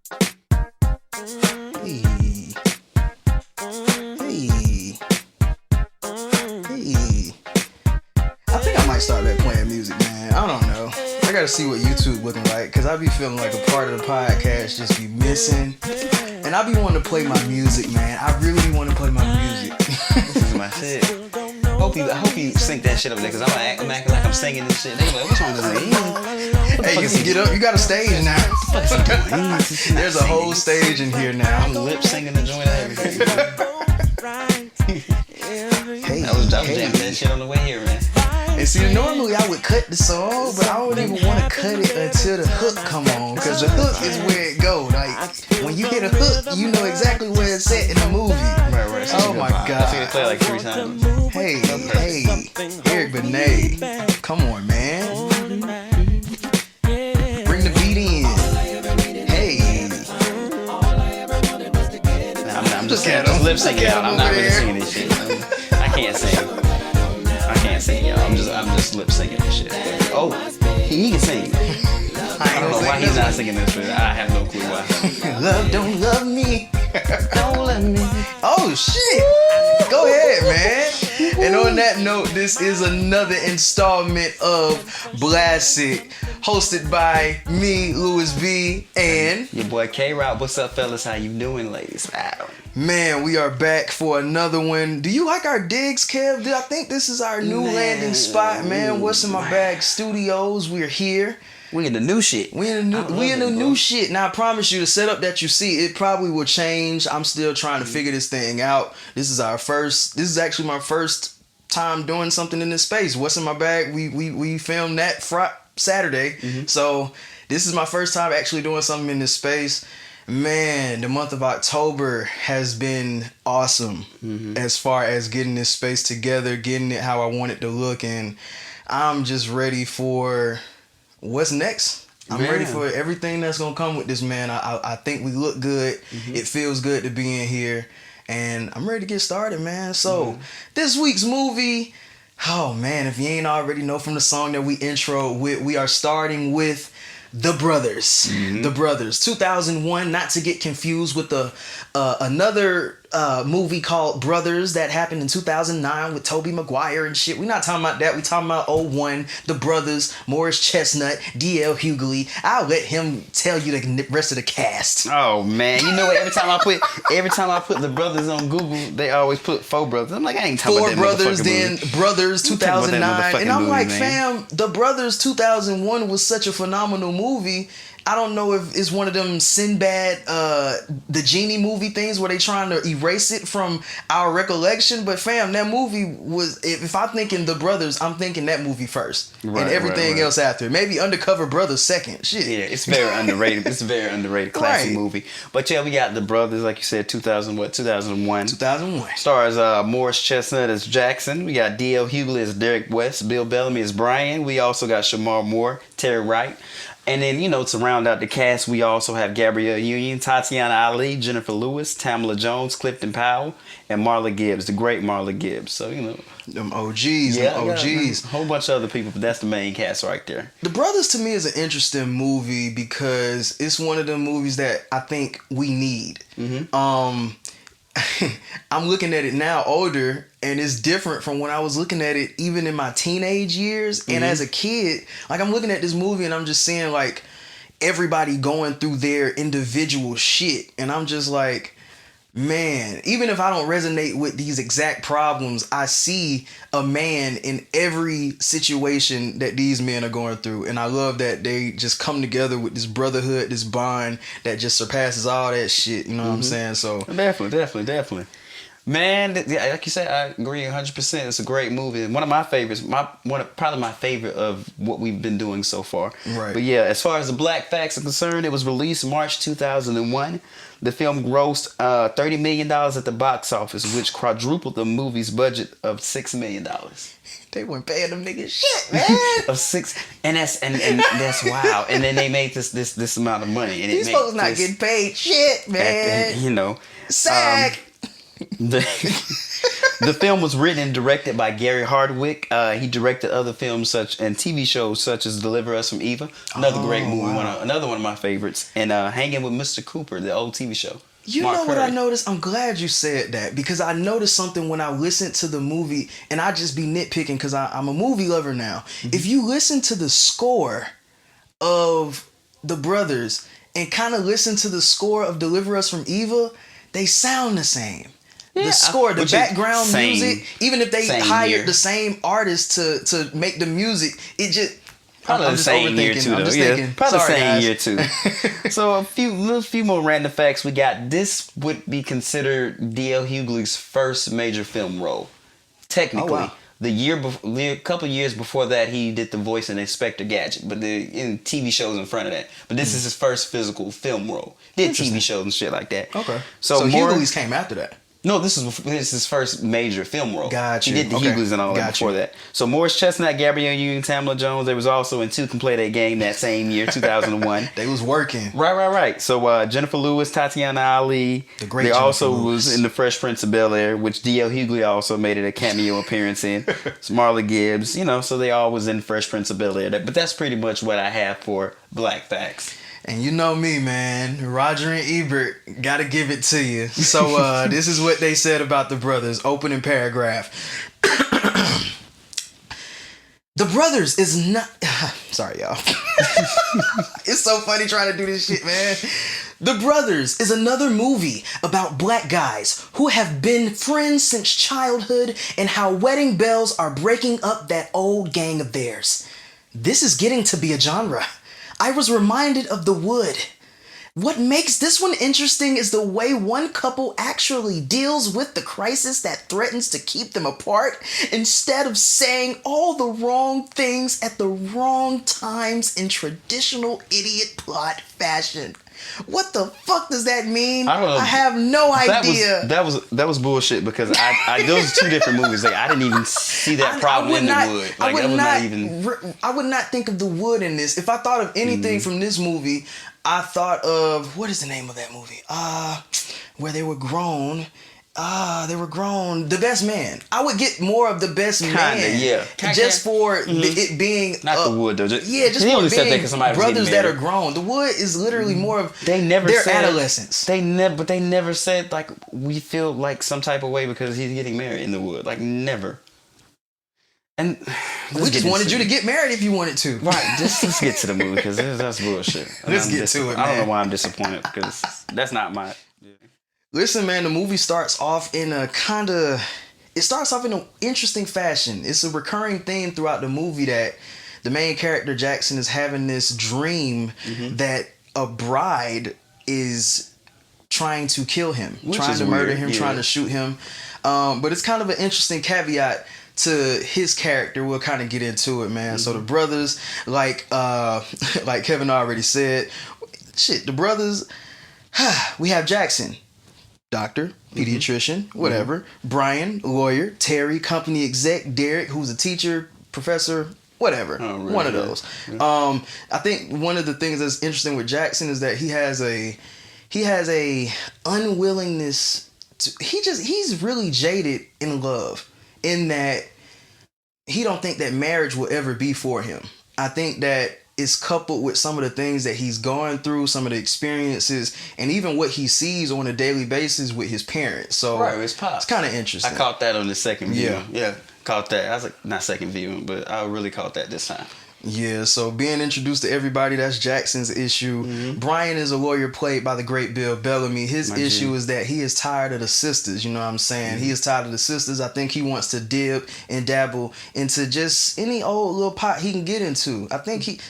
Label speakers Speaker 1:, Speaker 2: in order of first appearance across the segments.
Speaker 1: Hey. Hey. Hey. I think I might start back playing music, man. I don't know. I gotta see what YouTube looking like, cause I be feeling like a part of the podcast just be missing. And I be wanting to play my music, man. I really want to play my music.
Speaker 2: This is my shit. I hope you sync that shit up there, cause I'm acting like I'm singing this shit. They be like, what's wrong with this nigga?
Speaker 1: Hey, you can get up. You got a stage now. There's a whole stage in here now.
Speaker 2: I'm lip singing the joint and everything.
Speaker 1: Hey,
Speaker 2: I was jamming that shit on the way here, man.
Speaker 1: And see, normally I would cut the song, but I don't even want to cut it until the hook come on, cause the hook is where it go. Like when you hit a hook, you know exactly where it's at in the movie.
Speaker 2: Right.
Speaker 1: Oh my God.
Speaker 2: I think they play like 3 times.
Speaker 1: Hey, Eric Benet, come on, man. Bring the beat in. Hey.
Speaker 2: I'm just lip syncing out. I'm not really singing this shit. I can't sing, y'all. I'm just lip singing this shit. Oh, he can sing. I don't know why he's not singing this shit. I have no clue why.
Speaker 1: Love, don't love me. Don't love me. Oh shit. Go ahead, man. And on that note, this is another installment of Blassic, hosted by me, Louis B, and
Speaker 2: your boy K-Rob. What's up, fellas? How you doing, ladies?
Speaker 1: Man, we are back for another one. Do you like our digs, Kev? I think this is our new landing spot, man. What's in my bag studios? We're here.
Speaker 2: We in the new shit.
Speaker 1: We in the new shit. Now I promise you, the setup that you see, it probably will change. I'm still trying to figure this thing out. This is actually my first time doing something in this space. What's in my bag? We filmed that Saturday. Mm-hmm. So this is my first time actually doing something in this space. Man, the month of October has been awesome as far as getting this space together, getting it how I want it to look, and I'm just ready for what's next. I'm ready for everything that's gonna come with this, man. I think we look good. Mm-hmm. It feels good to be in here, and I'm ready to get started, man. So this week's movie, oh man, if you ain't already know from the song that we introed with, we are starting with The Brothers. Mm-hmm. The Brothers, 2001, not to get confused with another movie called Brothers that happened in 2009 with Tobey Maguire and shit. We're not talking about that. We're talking about 01, The Brothers, Morris Chestnut, D.L. Hughley. I'll let him tell you the rest of the cast.
Speaker 2: Oh man, you know what? Every time I put The Brothers on Google, they always put 4 Brothers. I'm like, I ain't talking about that
Speaker 1: Brothers, then
Speaker 2: movie.
Speaker 1: Brothers 2009, and I'm
Speaker 2: movie,
Speaker 1: like,
Speaker 2: man.
Speaker 1: fam, The Brothers 2001 was such a phenomenal movie. I don't know if it's one of them Sinbad, the genie movie things where they trying to erase it from our recollection. But fam, that movie was, if I'm thinking The Brothers, I'm thinking that movie first. Right, and everything else after. Maybe Undercover Brothers second. Shit.
Speaker 2: Yeah, it's very underrated. It's a very underrated classic movie. But yeah, we got The Brothers, like you said, 2001.
Speaker 1: 2001.
Speaker 2: Stars Morris Chestnut as Jackson. We got D.L. Hughley as Derek West. Bill Bellamy as Brian. We also got Shemar Moore, Terry Wright. And then, to round out the cast, we also have Gabrielle Union, Tatiana Ali, Jennifer Lewis, Tamala Jones, Clifton Powell, and Marla Gibbs, the great Marla Gibbs. So,
Speaker 1: them OGs,
Speaker 2: a whole bunch of other people, but that's the main cast right there.
Speaker 1: The Brothers, to me, is an interesting movie because it's one of the movies that I think we need. Mm-hmm. I'm looking at it now older, and it's different from when I was looking at it even in my teenage years. And as a kid, like, I'm looking at this movie and I'm just seeing like everybody going through their individual shit, and I'm just like, man, even if I don't resonate with these exact problems, I see a man in every situation that these men are going through. And I love that they just come together with this brotherhood, this bond that just surpasses all that shit. You know what I'm saying? So
Speaker 2: Definitely. Man, like you said, I agree 100%. It's a great movie. One of my favorites. Probably my favorite of what we've been doing so far.
Speaker 1: Right.
Speaker 2: But yeah, as far as the black facts are concerned, it was released March 2001. The film grossed $30 million at the box office, which quadrupled the movie's budget of $6 million.
Speaker 1: They weren't paying them niggas shit, man.
Speaker 2: Of 6, and that's wild. And then they made this amount of money. And
Speaker 1: these folks not getting paid shit, man.
Speaker 2: Sack. The film was written and directed by Gary Hardwick. He directed other films and TV shows such as Deliver Us from Evil, another great movie, another one of my favorites, and Hanging with Mr. Cooper, the old TV show.
Speaker 1: You know what I noticed? I'm glad you said that, because I noticed something when I listened to the movie, and I just be nitpicking because I'm a movie lover now. Mm-hmm. If you listen to the score of The Brothers and kind of listen to the score of Deliver Us from Evil, they sound the same. Yeah, the score, the background music, even if they hired the same artist to make the music, it just...
Speaker 2: Probably the same year too, though. Yeah, probably the same year too. So a few more random facts we got. This would be considered D.L. Hughley's first major film role. Technically, a couple years before that, he did the voice in Inspector Gadget, but in TV shows in front of that. But this is his first physical film role. Did TV shows and shit like that.
Speaker 1: Okay. So Hughley's came after that.
Speaker 2: No, this is his first major film role.
Speaker 1: Gotcha.
Speaker 2: He did the Hughleys and all that before that. So Morris Chestnut, Gabrielle Union, Tamala Jones, they was also in 2 Can Play That Game that same year, 2001.
Speaker 1: They was working.
Speaker 2: Right. So Jennifer Lewis, Tatiana Ali. They also was in The Fresh Prince of Bel-Air, which D.L. Hughley also made it a cameo appearance in. It's Marla Gibbs, so they all was in Fresh Prince of Bel-Air. But that's pretty much what I have for Black Facts.
Speaker 1: And you know me, man. Roger and Ebert, gotta give it to you. So this is what they said about The Brothers. Opening paragraph. The Brothers is not... Sorry, y'all. It's so funny trying to do this shit, man. The Brothers is another movie about black guys who have been friends since childhood and how wedding bells are breaking up that old gang of theirs. This is getting to be a genre. I was reminded of The Wood. What makes this one interesting is the way one couple actually deals with the crisis that threatens to keep them apart instead of saying all the wrong things at the wrong times in traditional idiot plot fashion. What the fuck does that mean? I don't know. I have no idea.
Speaker 2: That was bullshit, because I those are 2 different movies. Like, I didn't even see that problem in The Wood. Like,
Speaker 1: I would not think of The Wood in this. If I thought of anything from this movie, I thought of, what is the name of that movie? Where they were grown. The Best Man. I would get more of The Best Man.
Speaker 2: Yeah.
Speaker 1: Just for it being...
Speaker 2: Not The Wood, though.
Speaker 1: Just for being brothers that are grown. The Wood is literally more of their adolescence.
Speaker 2: But they never said, like, we feel like some type of way because he's getting married in The Wood. Like, never. And
Speaker 1: we just wanted you to get married if you wanted to.
Speaker 2: Right. Let's get to the movie, because that's bullshit.
Speaker 1: Let's get to it, man.
Speaker 2: I don't know why I'm disappointed, because that's not my...
Speaker 1: Listen, man, the movie starts off in an interesting fashion. It's a recurring theme throughout the movie that the main character, Jackson, is having this dream that a bride is trying to kill him, trying to murder him, trying to shoot him. But it's kind of an interesting caveat to his character. We'll kind of get into it, man. So the brothers, like Kevin already said, the brothers, we have Jackson, doctor, pediatrician, whatever. Brian, lawyer. Terry, company exec. Derek, who's a teacher, professor, whatever. Oh, really? One of those. Yeah. I think one of the things that's interesting with Jackson is that he has a unwillingness to, he's really jaded in love, in that he don't think that marriage will ever be for him. I think that is coupled with some of the things that he's going through, some of the experiences, and even what he sees on a daily basis with his parents. So it's kind of interesting.
Speaker 2: I caught that on the second viewing. Yeah, caught that. I was like, not second viewing, but I really caught that this time.
Speaker 1: Yeah, so being introduced to everybody, that's Jackson's issue. Brian is a lawyer played by the great Bill Bellamy. His issue is that he is tired of the sisters, you know what I'm saying? He is tired of the sisters. I think he wants to dip and dabble into just any old little pot he can get into. I think he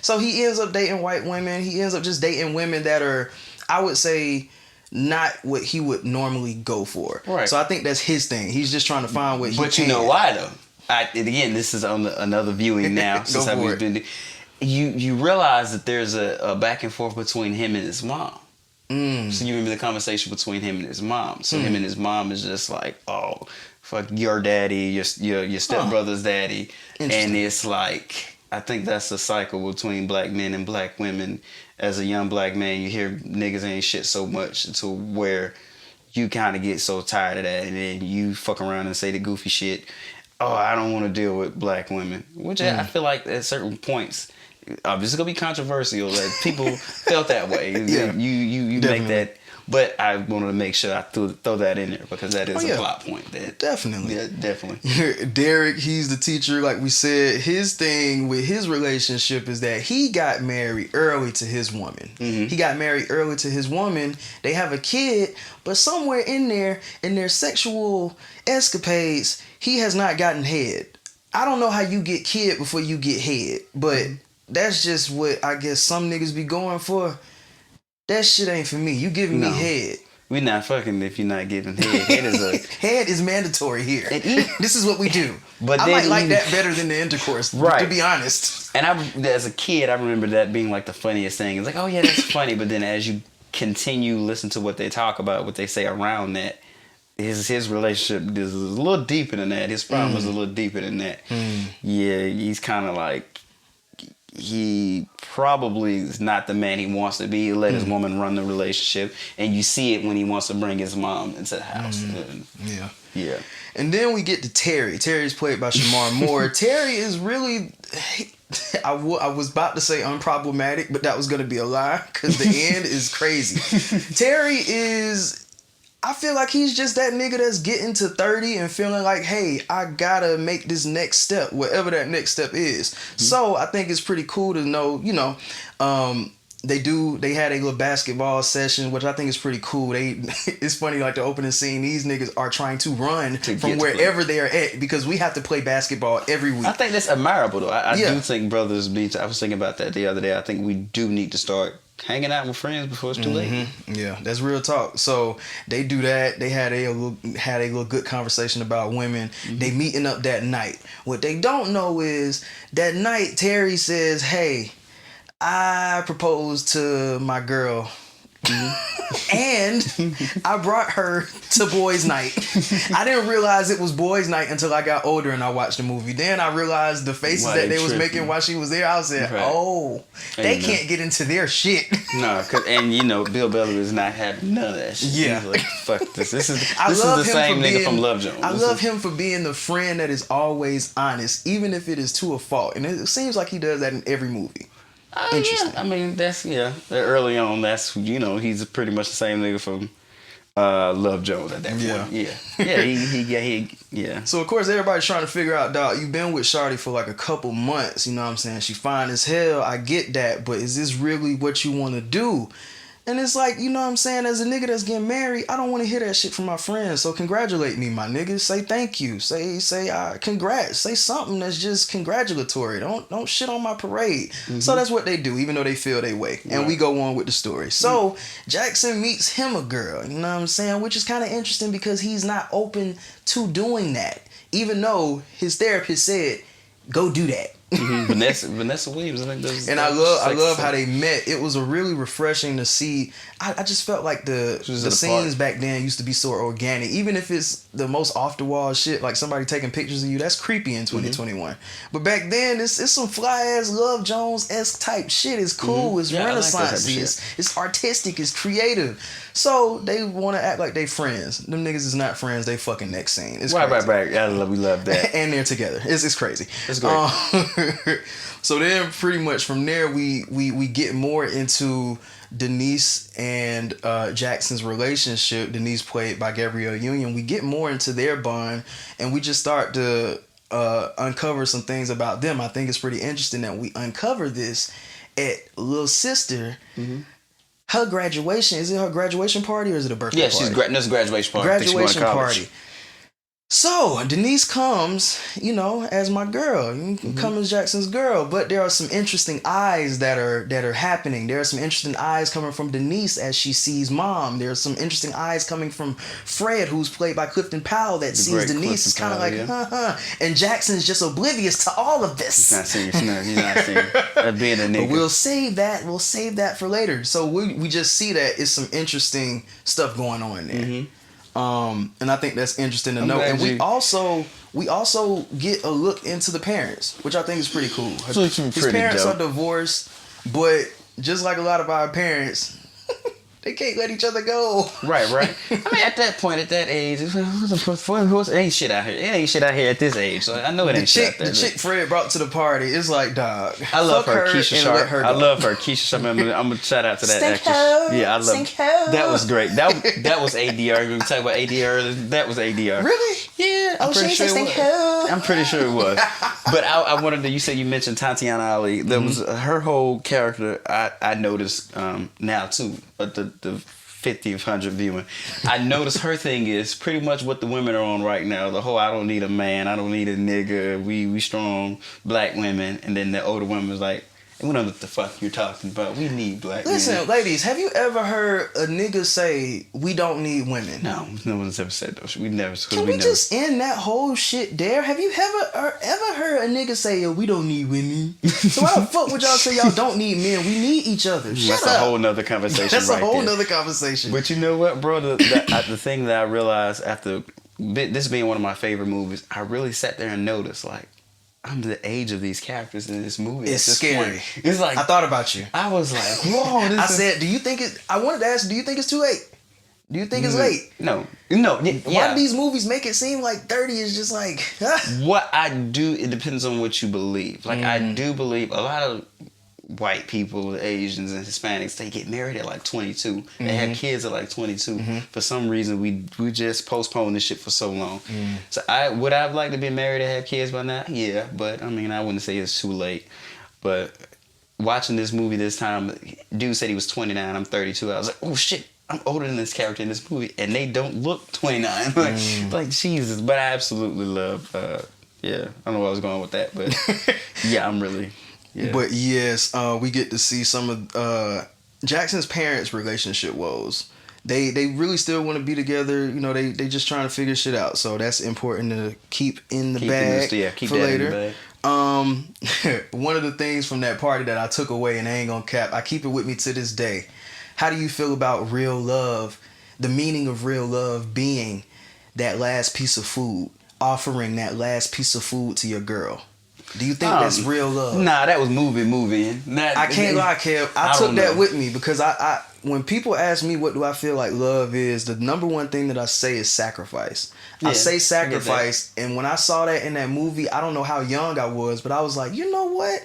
Speaker 1: ends up dating white women. He ends up just dating women that are, I would say, not what he would normally go for. Right. So I think that's his thing. He's just trying to find what he can.
Speaker 2: But you know why, though? Again, this is on another viewing now. Since I've been, you realize that there's a back and forth between him and his mom. So you remember the conversation between him and his mom. So him and his mom is just like, oh, fuck your daddy, your stepbrother's daddy, and it's like, I think that's a cycle between black men and black women. As a young black man, you hear niggas ain't shit so much to where you kind of get so tired of that, and then you fuck around and say the goofy shit. Oh, I don't want to deal with black women, which I feel like at certain points, this is gonna be controversial. That people felt that way.
Speaker 1: Yeah,
Speaker 2: you make that. But I wanted to make sure I throw that in there because that is a plot point.
Speaker 1: Definitely.
Speaker 2: Yeah, definitely.
Speaker 1: Derek, he's the teacher. Like we said, his thing with his relationship is that he got married early to his woman.
Speaker 2: Mm-hmm.
Speaker 1: He got married early to his woman. They have a kid, but somewhere in their sexual escapades, he has not gotten head. I don't know how you get kid before you get head, but that's just what I guess some niggas be going for. That shit ain't for me. You giving me head.
Speaker 2: We not fucking if you're not giving head.
Speaker 1: Head is mandatory here. This is what we do.
Speaker 2: But
Speaker 1: I might like that better than the intercourse,
Speaker 2: right?
Speaker 1: To be honest.
Speaker 2: And as a kid, I remember that being like the funniest thing. It's like, oh yeah, that's funny. But then as you continue listen to what they talk about, what they say around that, his relationship is a little deeper than that. His problem is a little deeper than that. Yeah, he's kind of like. He probably is not the man he wants to be. He let his woman run the relationship, and you see it when he wants to bring his mom into the house. Yeah. And
Speaker 1: then we get to Terry. Terry's played by Shemar Moore. Terry is really, I was about to say unproblematic, but that was going to be a lie because the end is crazy. Terry is. I feel like he's just that nigga that's getting to 30 and feeling like, hey, I gotta make this next step, whatever that next step is. So I think it's pretty cool to know, they had a little basketball session, which I think is pretty cool. It's funny, like the opening scene, these niggas are trying to run from wherever they are at because we have to play basketball every week.
Speaker 2: I think that's admirable though. I do think brothers beats. I was thinking about that the other day. I think we do need to start hanging out with friends before it's too late.
Speaker 1: Yeah, that's real talk. So they do that. They had a little good conversation about women. They meeting up that night. What they don't know is that night Terry says, "Hey, I proposed to my girl." And I brought her to boys' night. I didn't realize it was boys' night until I got older and I watched the movie. Then I realized the faces that they was making while she was there. I was like, oh, they can't get into their shit.
Speaker 2: No, Bill Bellamy is not having none of that shit.
Speaker 1: Yeah.
Speaker 2: He's like, fuck this. This is the same nigga from Love Jones.
Speaker 1: I love him for being the friend that is always honest, even if it is to a fault. And it seems like he does that in every movie. Interesting.
Speaker 2: Yeah. I mean, that's early on. That's he's pretty much the same nigga from Love Jones at that point. Yeah.
Speaker 1: So of course everybody's trying to figure out, dog, you've been with Shawty for like a couple months. You know what I'm saying? She fine as hell. I get that, but is this really what you want to do? And it's like, you know what I'm saying? As a nigga that's getting married, I don't want to hear that shit from my friends. So congratulate me, my niggas. Say thank you. Say congrats. Say something that's just congratulatory. Don't shit on my parade. So that's what they do, even though they feel they way. And we go on with the story. So Jackson meets him a girl, you know what I'm saying? Which is kind of interesting because he's not open to doing that. Even though his therapist said, go do that.
Speaker 2: Vanessa Williams, I think
Speaker 1: and I love how they met. It was a really refreshing to see. I just felt like the scenes back then used to be so organic. Even if it's the most off the wall shit, like somebody taking pictures of you, that's creepy in 2021. But back then, it's some fly ass Love Jones-esque type shit. It's cool. It's Renaissance. It's artistic. It's creative. So they want to act like they friends. Them niggas is not friends. They fucking next scene. It's
Speaker 2: right.
Speaker 1: crazy.
Speaker 2: We love that.
Speaker 1: And they're together. It's crazy.
Speaker 2: It's great.
Speaker 1: So then pretty much from there we get more into Denise and Jackson's relationship. Denise played by Gabrielle Union. We get more into their bond and we just start to uncover some things about them. I think it's pretty interesting that we uncover this at Lil Sister. Her graduation, is it her graduation party or is it a birthday party?
Speaker 2: Yeah, that's a graduation party.
Speaker 1: Graduation party. So Denise comes, as my girl. Come as Jackson's girl, but there are some interesting eyes that are happening. There are some interesting eyes coming from Denise as she sees mom. There are some interesting eyes coming from Fred, who's played by Clifton Powell, that sees Denise. It's kind of like, and Jackson's just oblivious to all of this.
Speaker 2: He's not seeing that being a nigga.
Speaker 1: But we'll save that for later. So we just see that it's some interesting stuff going on there. And I think that's interesting to know. And we also get a look into the parents, which I think is pretty cool. His parents are divorced, but just like a lot of our parents, They can't let each other go.
Speaker 2: Right. I mean, at that point, at that age, it ain't shit out here. It ain't shit out here at this age. So I know it ain't shit out there.
Speaker 1: The chick Fred brought to the party, it's like, dog.
Speaker 2: I love her, Keisha Sharp.
Speaker 1: I
Speaker 2: love her, Keisha Sharp. I'm gonna shout out to that
Speaker 1: Stink
Speaker 2: actress.
Speaker 1: ho,
Speaker 2: Yeah, I love.
Speaker 1: stink ho.
Speaker 2: That was great. That was ADR. We were talking about ADR. That was ADR.
Speaker 1: Really?
Speaker 2: Yeah, I'm pretty sure it was. I'm pretty sure it was. But I wanted to. You said you mentioned Tatiana Ali. That was her whole character. I noticed now too. But the 50th, 100th viewing, I noticed her thing is pretty much what the women are on right now. The whole I don't need a man, I don't need a nigga, we strong black women, and then the older women was like, we know what the fuck you're talking about. We need black men.
Speaker 1: Listen, ladies, have you ever heard a nigga say we don't need women?
Speaker 2: No one's ever said those. We never.
Speaker 1: Can we just end that whole shit there? Have you ever heard a nigga say, yo, we don't need women? So why the fuck would y'all say y'all don't need men? We need each other. Shut
Speaker 2: up. That's a whole nother conversation.
Speaker 1: That's a whole nother conversation.
Speaker 2: But you know what, bro? The thing that I realized after this being one of my favorite movies, I really sat there and noticed, like, I'm the age of these characters in this movie.
Speaker 1: It's scary.
Speaker 2: Point. It's like,
Speaker 1: I thought about you.
Speaker 2: I was like, whoa.
Speaker 1: I said, I wanted to ask, do you think it's too late? Do you think it's late?
Speaker 2: No.
Speaker 1: Why do these movies make it seem like 30 is just like...
Speaker 2: What I do, it depends on what you believe. Like, I do believe a lot of white people, Asians and Hispanics, they get married at like 22. They have kids at like 22. For some reason, we just postpone this shit for so long. So would I like to be married and have kids by now? Yeah, but I mean, I wouldn't say it's too late. But watching this movie this time, dude said he was 29, I'm 32. I was like, oh shit, I'm older than this character in this movie, and they don't look 29. Like Jesus. But I absolutely love, yeah, I don't know where I was going with that, but yeah, I'm really... Yeah.
Speaker 1: But yes, we get to see some of Jackson's parents' relationship woes. They really still want to be together. You know, they just trying to figure shit out. So that's important to keep in the bag
Speaker 2: keep
Speaker 1: for
Speaker 2: that
Speaker 1: later.
Speaker 2: In the bag.
Speaker 1: One of the things from that party that I took away, and I ain't gonna cap, I keep it with me to this day. How do you feel about real love? The meaning of real love being that last piece of food, offering that last piece of food to your girl. Do you think that's real love?
Speaker 2: Nah, that was movie.
Speaker 1: I can't lie, Kev. I took that with me because I when people ask me what do I feel like love is, the number one thing that I say is sacrifice. I say sacrifice, and when I saw that in that movie, I don't know how young I was, but I was like, you know what?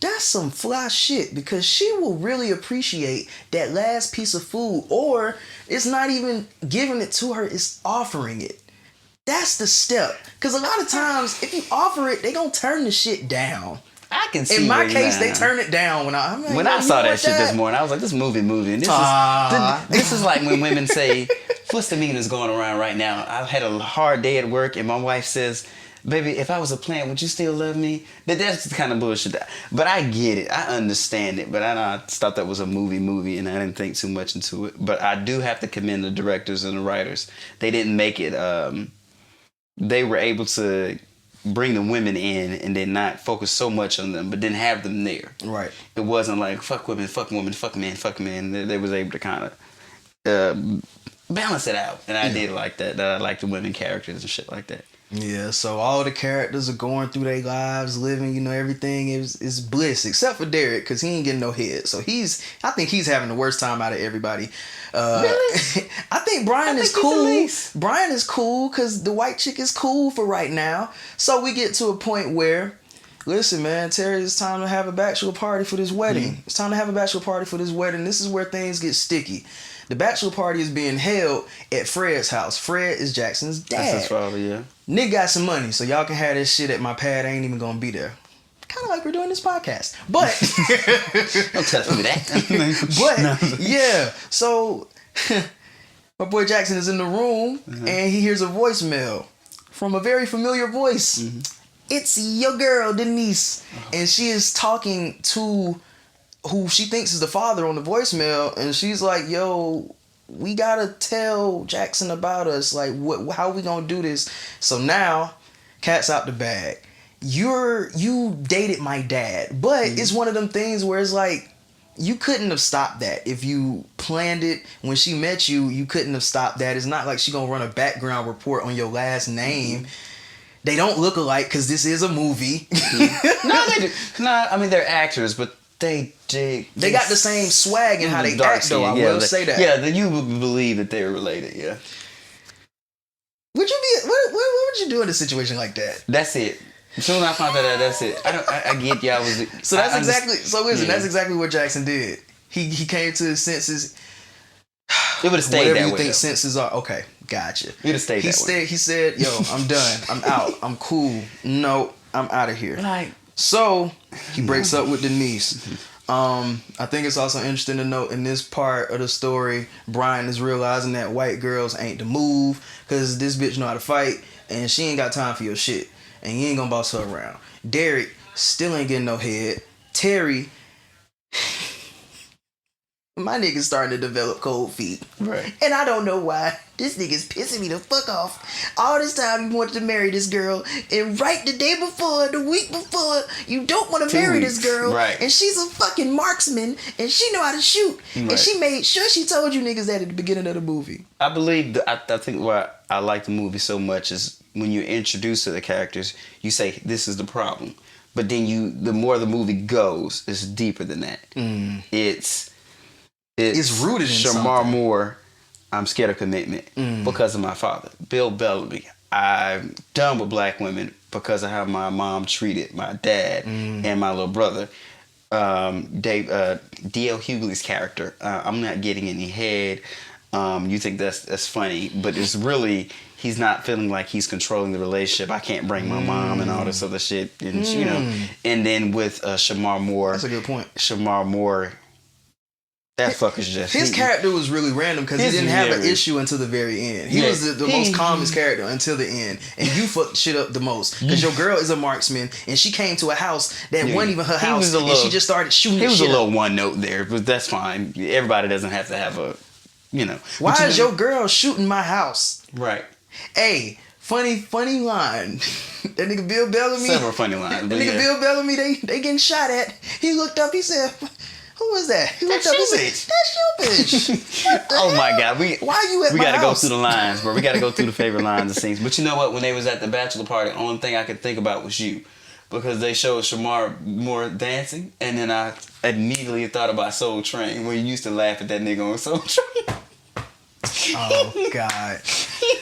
Speaker 1: That's some fly shit, because she will really appreciate that last piece of food, or it's not even giving it to her, it's offering it. That's the step. Because a lot of times, if you offer it, they gonna turn the shit down.
Speaker 2: I can see.
Speaker 1: In my case, they turn it down when I
Speaker 2: saw that shit this morning. I was like, this movie. And this is like when women say, what's the meanings going around right now? I've had a hard day at work, and my wife says, baby, if I was a plant, would you still love me? That's the kind of bullshit. But I get it. I understand it. But I thought that was a movie, and I didn't think too much into it. But I do have to commend the directors and the writers. They didn't make it... they were able to bring the women in and then not focus so much on them, but didn't have them there. Right. It wasn't like, fuck women, fuck women, fuck men, fuck men. They was able to kind of balance it out. And I did like that I liked the women characters and shit like that.
Speaker 1: Yeah, so all the characters are going through their lives, living, you know, everything is bliss, except for Derek, because he ain't getting no head. So I think he's having the worst time out of everybody. Really? I think Brian is cool. Brian is cool because the white chick is cool for right now. So we get to a point where, listen, man, Terry, it's time to have a bachelor party for this wedding. It's time to have a bachelor party for this wedding. This is where things get sticky. The bachelor party is being held at Fred's house. Fred is Jackson's dad. That's his father, yeah. Nick got some money, so y'all can have this shit at my pad. I ain't even gonna be there. Kind of like we're doing this podcast. But don't tell me that. But yeah, so my boy Jackson is in the room and he hears a voicemail from a very familiar voice. It's your girl, Denise. And she is talking to who she thinks is the father on the voicemail, and she's like, yo, we gotta tell Jackson about us. Like, how we gonna do this? So now, cat's out the bag. You dated my dad, but it's one of them things where it's like, you couldn't have stopped that. If you planned it when she met you, you couldn't have stopped that. It's not like she gonna run a background report on your last name. They don't look alike because this is a movie.
Speaker 2: No, they do. No, I mean, they're actors, but they They
Speaker 1: got the same swag in how they act, though. I will say that.
Speaker 2: Yeah, then you would believe that they're related. Yeah.
Speaker 1: Would you be? What would you do in a situation like that?
Speaker 2: That's it. As soon as I found that out, that's it. I get y'all was.
Speaker 1: So that's exactly. So listen, that's exactly what Jackson did. He came to his senses.
Speaker 2: It would have stayed
Speaker 1: whatever
Speaker 2: that
Speaker 1: you
Speaker 2: way.
Speaker 1: think
Speaker 2: Though.
Speaker 1: senses are. Okay, gotcha.
Speaker 2: It would have stayed that way.
Speaker 1: He said, "Yo, I'm done. I'm out. I'm cool. No, I'm out of here."
Speaker 2: Like,
Speaker 1: so he breaks up with Denise. I think it's also interesting to note in this part of the story, Brian is realizing that white girls ain't the move because this bitch know how to fight and she ain't got time for your shit and you ain't gonna boss her around. Derek still ain't getting no head. Terry, my nigga's starting to develop cold feet.
Speaker 2: right.
Speaker 1: And I don't know why. This nigga's pissing me the fuck off. All this time you wanted to marry this girl, and right the day before, the week before, you don't want to marry this girl.
Speaker 2: Right.
Speaker 1: And she's a fucking marksman, and she know how to shoot.
Speaker 2: Right.
Speaker 1: And she made sure she told you niggas that at the beginning of the movie.
Speaker 2: I believe I think why I like the movie so much is when you're introduced to the characters, you say this is the problem, but then the more the movie goes, it's deeper than that. It's
Speaker 1: rooted in
Speaker 2: Shemar
Speaker 1: something.
Speaker 2: Moore. I'm scared of commitment because of my father, Bill Bellamy. I'm done with black women because of how my mom treated my dad and my little brother. D.L. Hughley's character. I'm not getting any head. You think that's funny, but it's really he's not feeling like he's controlling the relationship. I can't bring my mom and all this other shit, and you know. And then with Shemar Moore,
Speaker 1: That's a good point.
Speaker 2: Shemar Moore. That fucker's just...
Speaker 1: His character was really random because he didn't have an issue until the very end. He was the most calmest character until the end. And you fucked shit up the most. Because your girl is a marksman and she came to a house that wasn't even her house. And she just started shooting
Speaker 2: He was
Speaker 1: shit
Speaker 2: a little
Speaker 1: up.
Speaker 2: one note there, but that's fine. Everybody doesn't have to have a... You know.
Speaker 1: Why is your girl shooting my house?
Speaker 2: Right.
Speaker 1: Hey, funny line. That nigga Bill Bellamy...
Speaker 2: Several funny lines.
Speaker 1: That nigga Bill Bellamy, they getting shot at. He looked up, he said... Who was that? He looked up, he said, that's your bitch. What the
Speaker 2: Oh my
Speaker 1: hell?
Speaker 2: God.
Speaker 1: Why you at
Speaker 2: we
Speaker 1: my
Speaker 2: gotta
Speaker 1: house?
Speaker 2: go through the lines, bro. We gotta go through the favorite lines and scenes. But you know what? When they was at the Bachelor Party, the only thing I could think about was you. Because they showed Shemar Moore dancing, and then I immediately thought about Soul Train, where you used to laugh at that nigga on Soul Train.
Speaker 1: Oh, God.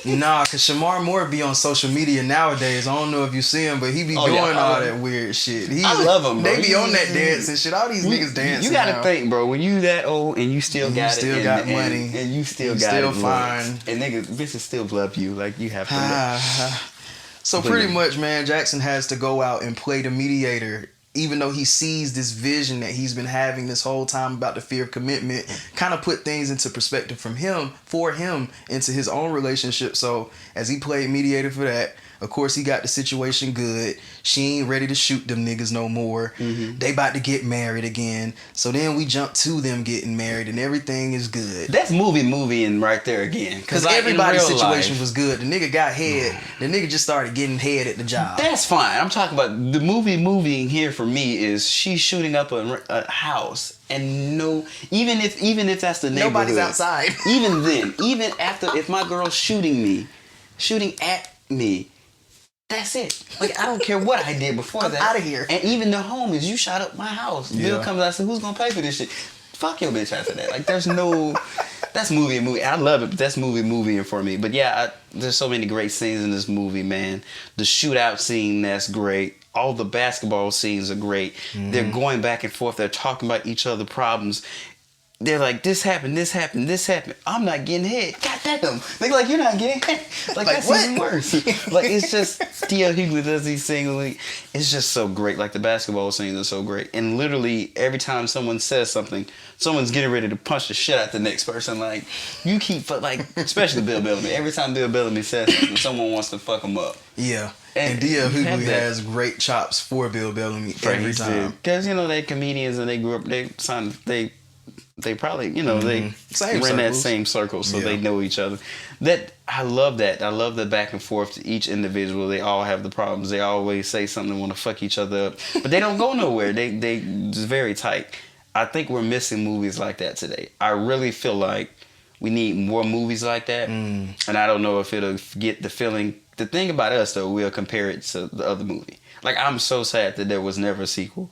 Speaker 1: Nah, because Shemar Moore be on social media nowadays. I don't know if you see him, but he be doing all that weird shit.
Speaker 2: I love him, bro.
Speaker 1: They be on that dance and shit. All these niggas dancing.
Speaker 2: You gotta
Speaker 1: now.
Speaker 2: think, bro, when you that old and you still got it.
Speaker 1: still
Speaker 2: and,
Speaker 1: got
Speaker 2: and,
Speaker 1: money.
Speaker 2: And you still
Speaker 1: You
Speaker 2: got
Speaker 1: still
Speaker 2: it.
Speaker 1: fine.
Speaker 2: And niggas, bitches still love you. Like, you have to.
Speaker 1: So pretty much, man, Jackson has to go out and play the mediator, even though he sees this vision that he's been having this whole time about the fear of commitment, kind of put things into perspective for him into his own relationship. So as he played mediator for that, of course he got the situation good. She ain't ready to shoot them niggas no more. They about to get married again. So then we jump to them getting married and everything is good.
Speaker 2: That's moving right there again.
Speaker 1: Because like everybody's situation was good. The nigga got head. The nigga just started getting head at the job.
Speaker 2: That's fine. I'm talking about the moving here for me is she's shooting up a house and even if that's the neighborhood.
Speaker 1: Nobody's outside.
Speaker 2: Even then, even after, if my girl's shooting at me, that's it. Like, I don't care what I did before that.
Speaker 1: Out of here.
Speaker 2: And even the homies, you shot up my house. Bill comes out and says, who's gonna pay for this shit? Fuck your bitch after that. Like, there's no... That's movie. I love it, but that's movie for me. But yeah, there's so many great scenes in this movie, man. The shootout scene, that's great. All the basketball scenes are great. They're going back and forth. They're talking about each other's problems. They're like, this happened. I'm not getting hit. God damn. They're like, you're not getting hit. Like that's
Speaker 1: what?
Speaker 2: even worse. Like, it's just, D.L. Hughley does these things. Like, it's just so great. Like, the basketball scenes are so great. And literally, every time someone says something, someone's getting ready to punch the shit out the next person. Like, you keep, like, especially Bill Bellamy. Every time Bill Bellamy says something, someone wants to fuck him up.
Speaker 1: Yeah. And D.L. Hughley has great chops for Bill Bellamy every time.
Speaker 2: Because, you know, they're comedians and they grew up, they probably, you know, they were in that same circle, so they know each other. I love that. I love the back and forth to each individual. They all have the problems. They always say something, want to fuck each other up, but they don't go nowhere. They just very tight. I think we're missing movies like that today. I really feel like we need more movies like that, and I don't know if it'll get the feeling. The thing about us, though, we'll compare it to the other movie. Like, I'm so sad that there was never a sequel.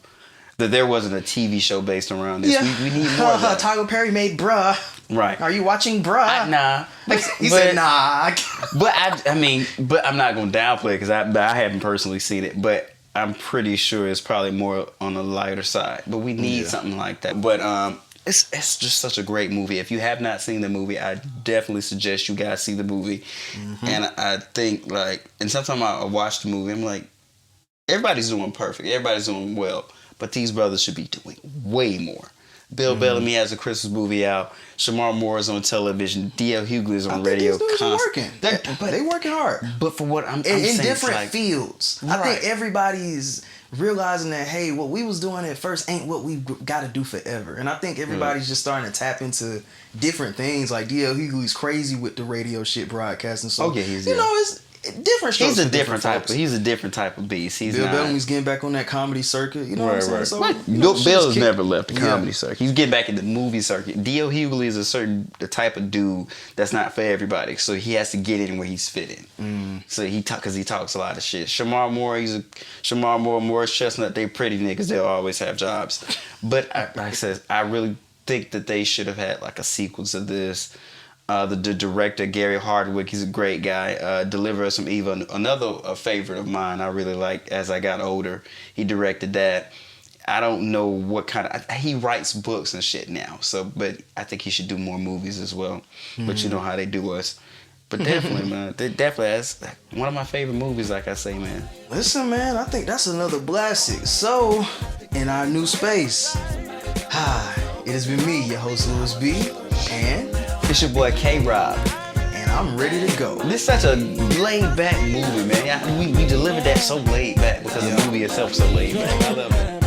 Speaker 2: that there wasn't a TV show based around this. We need more of that.
Speaker 1: Tyler Perry made Bruh.
Speaker 2: Right.
Speaker 1: Are you watching Bruh?
Speaker 2: Nah.
Speaker 1: He said nah.
Speaker 2: But but I'm not gonna downplay it because I haven't personally seen it, but I'm pretty sure it's probably more on the lighter side. But we need something like that. But it's just such a great movie. If you have not seen the movie, I definitely suggest you guys see the movie. Mm-hmm. And I think and sometimes I watch the movie, I'm like, everybody's doing perfect, everybody's doing well, but these brothers should be doing way more. Bill Bellamy has a Christmas movie out. Shemar Moore is on television. D.L. Hughley is on radio.
Speaker 1: Working. They working hard.
Speaker 2: But for what I'm
Speaker 1: in
Speaker 2: saying,
Speaker 1: different fields. Right. I think everybody's realizing that, hey, what we was doing at first ain't what we got to do forever. And I think everybody's just starting to tap into different things. Like D.L. Hughley's crazy with the radio shit broadcasting. So, it's different strokes.
Speaker 2: He's a different type of beast.
Speaker 1: Bill Bellamy's getting back on that comedy circuit. You know what I'm saying? So,
Speaker 2: Bill's never left the comedy circuit. He's getting back in the movie circuit. D.L. Hughley is the type of dude that's not for everybody. So he has to get in where he's fitting. So because he talks a lot of shit. Shemar Moore, Morris Chestnut, they pretty niggas. They'll always have jobs. But like I said, I really think that they should have had like a sequel to this. The director, Gary Hardwick, he's a great guy. Deliver Us From Evil, another favorite of mine I really liked as I got older. He directed that. I don't know what kind of... he writes books and shit now, but I think he should do more movies as well. But you know how they do us. But definitely, man, that's one of my favorite movies, like I say, man.
Speaker 1: Listen, man, I think that's another Blassic. So, in our new space, it has been me, your host, Louis B., and...
Speaker 2: it's your boy K-Rob.
Speaker 1: And I'm ready to go.
Speaker 2: This is such a laid-back movie, man. We delivered that so laid-back because the movie itself is so laid-back. I love it.